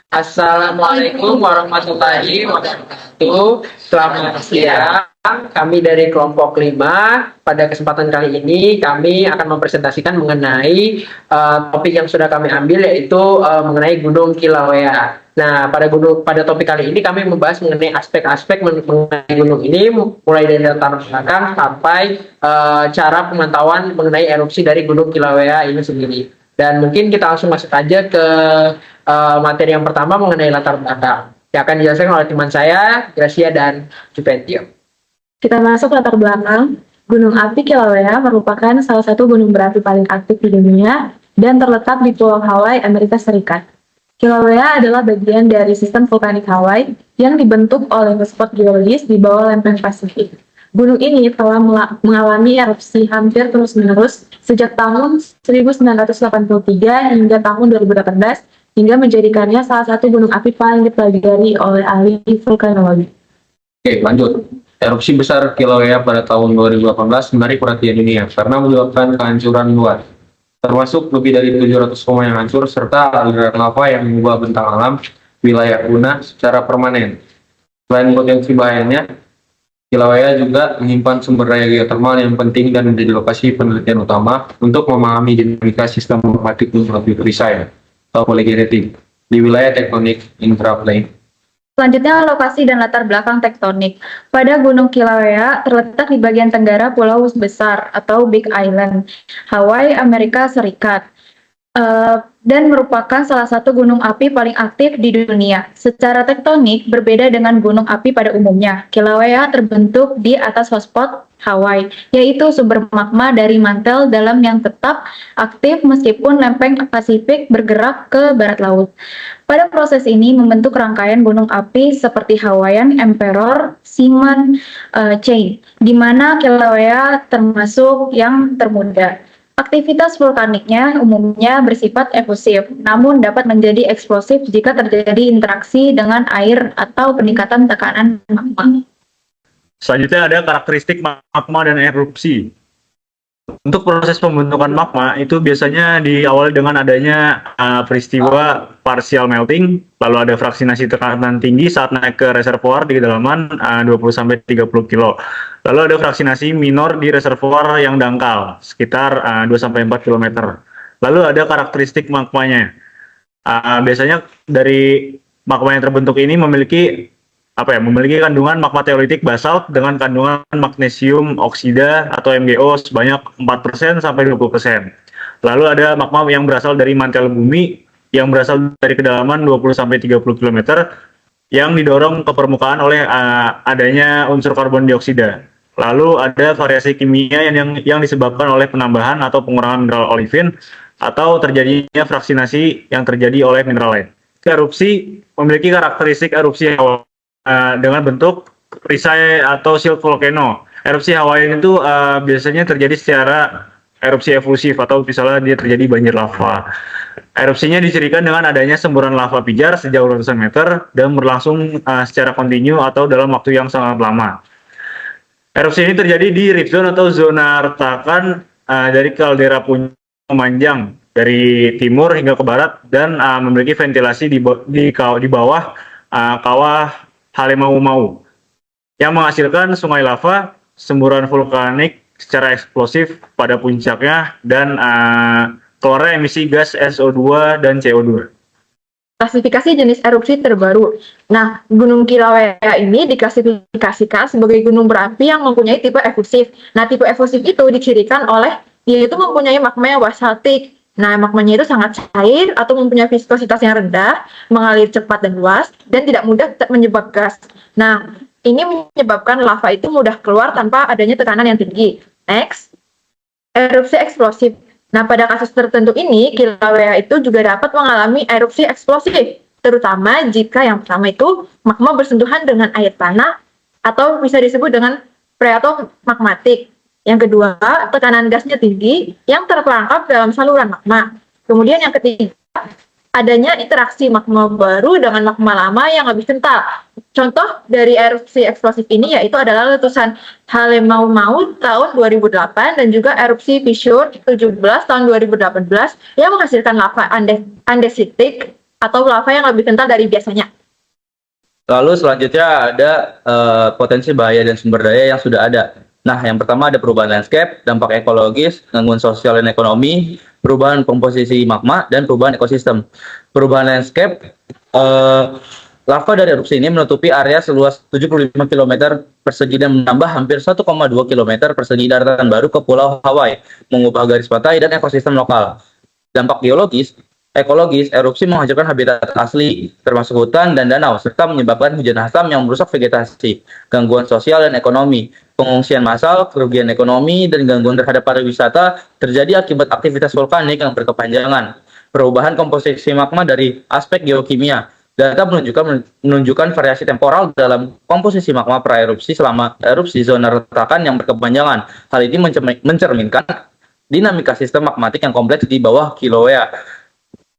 Assalamualaikum warahmatullahi wabarakatuh. Selamat siang. Kami dari kelompok 5. Pada kesempatan kali ini kami akan mempresentasikan mengenai topik yang sudah kami ambil, yaitu mengenai Gunung Kilauea. Nah, pada topik kali ini kami membahas mengenai aspek-aspek mengenai gunung ini, mulai dari latar belakang sampai cara pemantauan mengenai erupsi dari Gunung Kilauea ini sendiri. Dan mungkin kita langsung masuk aja ke materi yang pertama mengenai latar belakang yang akan dijelaskan oleh teman saya, Gracia dan Juventio. Kita masuk latar belakang. Gunung api Kilauea merupakan salah satu gunung berapi paling aktif di dunia dan terletak di Pulau Hawaii, Amerika Serikat. Kilauea adalah bagian dari sistem vulkanik Hawaii yang dibentuk oleh hotspot geologis di bawah lempeng Pasifik. Gunung ini telah mengalami erupsi hampir terus-menerus sejak tahun 1983 hingga tahun 2018, hingga menjadikannya salah satu gunung api paling dipelajari oleh ahli vulkanologi. Oke, lanjut. Erupsi besar Kilauea pada tahun 2018 menarik perhatian dunia karena menyebabkan kehancuran luas, termasuk lebih dari 700 rumah yang hancur serta aliran lava yang mengubah bentang alam wilayah punah secara permanen. Selain potensi bahayanya, Kilauea juga menyimpan sumber daya geotermal yang penting dan menjadi lokasi penelitian utama untuk memahami dinamika sistem magmatik gunung api perisai atau polygenetik di wilayah tektonik intraplane. Selanjutnya, lokasi dan latar belakang tektonik. Pada Gunung Kilauea terletak di bagian tenggara Pulau Besar atau Big Island, Hawaii, Amerika Serikat, dan merupakan salah satu gunung api paling aktif di dunia. Secara tektonik, berbeda dengan gunung api pada umumnya. Kilauea terbentuk di atas hotspot Hawaii, yaitu sumber magma dari mantel dalam yang tetap aktif meskipun lempeng Pasifik bergerak ke barat laut. Pada proses ini membentuk rangkaian gunung api seperti Hawaiian Emperor Simon Chain, di mana Kilauea termasuk yang termuda. Aktivitas vulkaniknya umumnya bersifat efusif, namun dapat menjadi eksplosif jika terjadi interaksi dengan air atau peningkatan tekanan magma. Selanjutnya ada karakteristik magma dan erupsi. Untuk proses pembentukan magma itu biasanya diawali dengan adanya peristiwa partial melting, lalu ada fraksinasi tekanan tinggi saat naik ke reservoir di kedalaman 20-30 kilo. Lalu ada fraksinasi minor di reservoir yang dangkal, sekitar 2-4 km. Lalu ada karakteristik magmanya. Biasanya dari magma yang terbentuk ini memiliki kandungan magma teolitik basalt dengan kandungan magnesium oksida atau MgO sebanyak 4% sampai 20%. Lalu ada magma yang berasal dari mantel bumi yang berasal dari kedalaman 20 sampai 30 km yang didorong ke permukaan oleh adanya unsur karbon dioksida. Lalu ada variasi kimia yang disebabkan oleh penambahan atau pengurangan mineral olivin atau terjadinya fraksinasi yang terjadi oleh mineral lain. Erupsi memiliki karakteristik erupsi awal dengan bentuk perisai atau shield volcano. Erupsi Hawaii itu biasanya terjadi secara erupsi efusif atau misalnya dia terjadi banjir lava. Erupsinya dicirikan dengan adanya semburan lava pijar sejauh ratusan meter dan berlangsung secara kontinu atau dalam waktu yang sangat lama. Erupsi ini terjadi di rift zone atau zona retakan dari kaldera puncak memanjang dari timur hingga ke barat dan memiliki ventilasi di bawah kawah Halemaumau yang menghasilkan sungai lava, semburan vulkanik secara eksplosif pada puncaknya, dan keluarnya emisi gas SO2 dan CO2. Klasifikasi jenis erupsi terbaru. Nah, Gunung Kilauea ini diklasifikasikan sebagai gunung berapi yang mempunyai tipe efusif. Nah, tipe efusif itu dicirikan oleh yaitu mempunyai magma yang basaltik. Nah, magmanya itu sangat cair atau mempunyai viskositas yang rendah, mengalir cepat dan luas, dan tidak mudah menyebab gas. Nah, ini menyebabkan lava itu mudah keluar tanpa adanya tekanan yang tinggi. Next, erupsi eksplosif. Nah, pada kasus tertentu ini, Kilauea itu juga dapat mengalami erupsi eksplosif, terutama jika yang pertama itu magma bersentuhan dengan air tanah, atau bisa disebut dengan magmatik. Yang kedua, tekanan gasnya tinggi yang terperangkap dalam saluran magma. Kemudian yang ketiga, adanya interaksi magma baru dengan magma lama yang lebih kental. Contoh dari erupsi eksplosif ini yaitu adalah letusan Halemaumau tahun 2008 dan juga erupsi Fissure 17 tahun 2018 yang menghasilkan lava andesitik atau lava yang lebih kental dari biasanya. Lalu selanjutnya ada potensi bahaya dan sumber daya yang sudah ada. Nah, yang pertama ada perubahan landscape, dampak ekologis, gangguan sosial dan ekonomi, perubahan komposisi magma, dan perubahan ekosistem. Perubahan landscape, lava dari erupsi ini menutupi area seluas 75 km persegi dan menambah hampir 1,2 km persegi daratan baru ke Pulau Hawaii, mengubah garis pantai dan ekosistem lokal. Dampak geologis, ekologis, erupsi menghancurkan habitat asli, termasuk hutan dan danau, serta menyebabkan hujan asam yang merusak vegetasi, gangguan sosial dan ekonomi, pengungsian massal, kerugian ekonomi, dan gangguan terhadap pariwisata terjadi akibat aktivitas vulkanik yang berkepanjangan. Perubahan komposisi magma dari aspek geokimia. Data menunjukkan variasi temporal dalam komposisi magma praerupsi selama erupsi zona retakan yang berkepanjangan. Hal ini mencerminkan dinamika sistem magmatik yang kompleks di bawah Kilauea.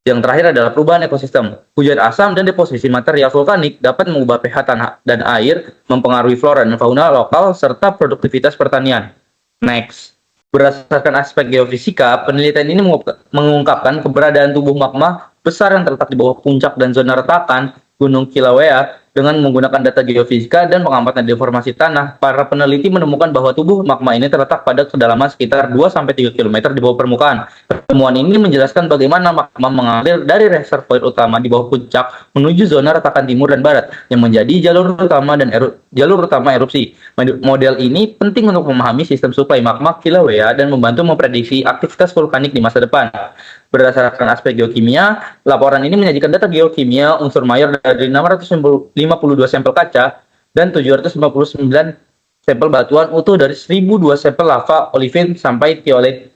Yang terakhir adalah perubahan ekosistem. Hujan asam dan deposisi material vulkanik dapat mengubah pH tanah dan air, mempengaruhi flora dan fauna lokal, serta produktivitas pertanian. Next. Berdasarkan aspek geofisika, penelitian ini mengungkapkan keberadaan tubuh magma besar yang terletak di bawah puncak dan zona retakan Gunung Kilauea. Dengan menggunakan data geofisika dan pengamatan deformasi tanah, para peneliti menemukan bahwa tubuh magma ini terletak pada kedalaman sekitar 2-3 km di bawah permukaan. Temuan ini menjelaskan bagaimana magma mengalir dari reservoir utama di bawah puncak menuju zona retakan timur dan barat, yang menjadi jalur utama erupsi. Model ini penting untuk memahami sistem suplai magma Kilauea dan membantu memprediksi aktivitas vulkanik di masa depan. Berdasarkan aspek geokimia, laporan ini menyajikan data geokimia unsur mayor dari 652 sampel kaca dan 759 sampel batuan utuh dari 1002 sampel lava olivine sampai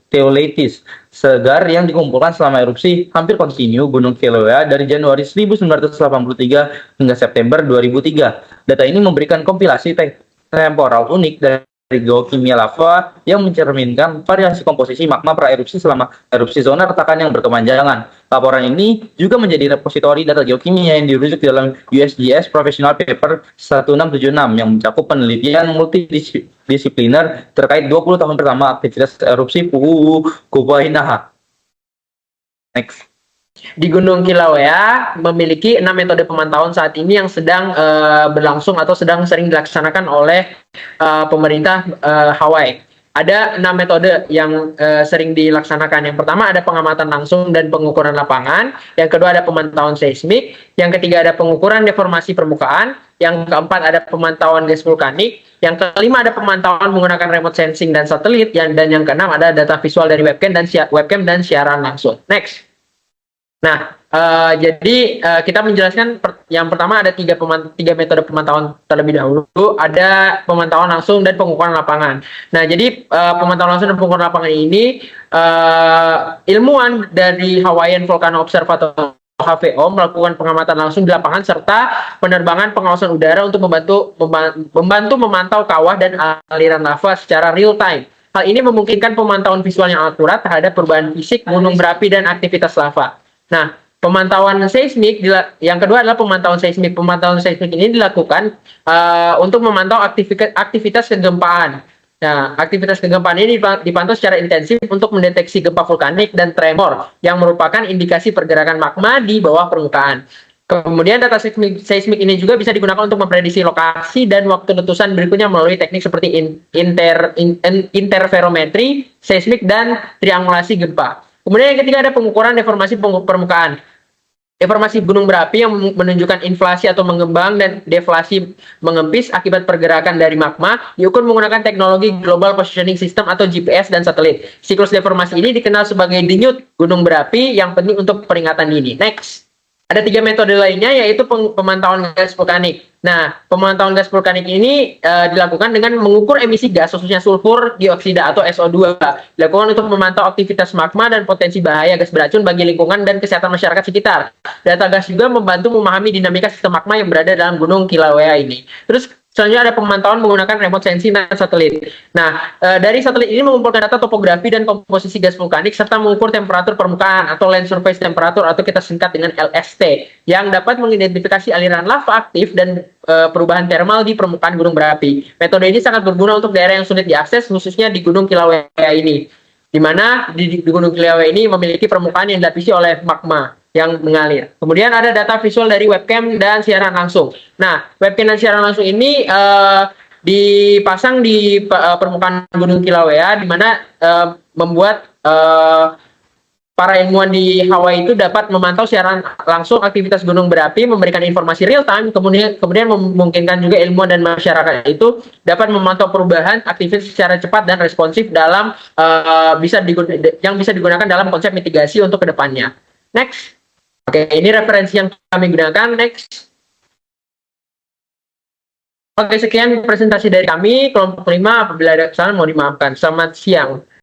theolitis segar yang dikumpulkan selama erupsi hampir kontinu Gunung Kilauea dari Januari 1983 hingga September 2003. Data ini memberikan kompilasi temporal unik dari geokimia lava yang mencerminkan variasi komposisi magma praerupsi selama erupsi zona retakan yang berkepanjangan. Laporan ini juga menjadi repositori data geokimia yang dirujuk dalam USGS Professional Paper 1676 yang mencakup penelitian multidisipliner terkait 20 tahun pertama aktivitas erupsi Pu'u Kupainaha. Next. Di Gunung Kilauea memiliki 6 metode pemantauan saat ini yang sedang berlangsung atau sedang sering dilaksanakan oleh pemerintah Hawaii. Ada 6 metode yang sering dilaksanakan. Yang pertama ada pengamatan langsung dan pengukuran lapangan. Yang kedua ada pemantauan seismik. Yang ketiga ada pengukuran deformasi permukaan. Yang keempat ada pemantauan gas vulkanik. Yang kelima ada pemantauan menggunakan remote sensing dan satelit. Dan yang keenam ada data visual dari webcam dan siaran langsung. Next. Nah, jadi kita menjelaskan yang pertama ada tiga metode pemantauan terlebih dahulu. Ada pemantauan langsung dan pengukuran lapangan. Nah, jadi pemantauan langsung dan pengukuran lapangan ini ilmuwan dari Hawaiian Volcano Observatory HVO melakukan pengamatan langsung di lapangan serta penerbangan pengawasan udara untuk membantu memantau kawah dan aliran lava secara real time. Hal ini memungkinkan pemantauan visual yang akurat terhadap perubahan fisik gunung berapi dan aktivitas lava. Nah, pemantauan seismik yang kedua adalah pemantauan seismik. Pemantauan seismik ini dilakukan untuk memantau aktivitas kegempaan. Nah, aktivitas kegempaan ini dipantau secara intensif untuk mendeteksi gempa vulkanik dan tremor yang merupakan indikasi pergerakan magma di bawah permukaan. Kemudian data seismik ini juga bisa digunakan untuk memprediksi lokasi dan waktu letusan berikutnya melalui teknik seperti interferometri, seismik, dan triangulasi gempa. Kemudian yang ketiga ada pengukuran deformasi permukaan. Deformasi gunung berapi yang menunjukkan inflasi atau mengembang dan deflasi mengempis akibat pergerakan dari magma diukur menggunakan teknologi Global Positioning System atau GPS dan satelit. Siklus deformasi ini dikenal sebagai denyut gunung berapi yang penting untuk peringatan dini. Next. Ada 3 metode lainnya yaitu pemantauan gas vulkanik. Nah, pemantauan gas vulkanik ini dilakukan dengan mengukur emisi gas khususnya sulfur dioksida atau SO2. Dilakukan untuk memantau aktivitas magma dan potensi bahaya gas beracun bagi lingkungan dan kesehatan masyarakat sekitar. Data gas juga membantu memahami dinamika sistem magma yang berada dalam Gunung Kilauea ini. Terus selanjutnya ada pemantauan menggunakan remote sensing dan satelit. Nah, dari satelit ini mengumpulkan data topografi dan komposisi gas vulkanik serta mengukur temperatur permukaan atau land surface temperature atau kita singkat dengan LST yang dapat mengidentifikasi aliran lava aktif dan perubahan termal di permukaan gunung berapi. Metode ini sangat berguna untuk daerah yang sulit diakses khususnya di Gunung Kilauea ini. Di mana di Gunung Kilauea ini memiliki permukaan yang dilapisi oleh magma. yang mengalir. Kemudian ada data visual dari webcam dan siaran langsung. Nah, webcam dan siaran langsung ini dipasang di permukaan Gunung Kilauea, di mana membuat para ilmuwan di Hawaii itu dapat memantau siaran langsung aktivitas gunung berapi, memberikan informasi real time, kemudian memungkinkan juga ilmuwan dan masyarakat itu dapat memantau perubahan aktivitas secara cepat dan responsif dalam yang bisa digunakan dalam konsep mitigasi untuk kedepannya. Next. Oke, ini referensi yang kami gunakan. Next. Oke, sekian presentasi dari kami, kelompok 5. Apabila ada kesalahan, mohon dimaafkan. Selamat siang.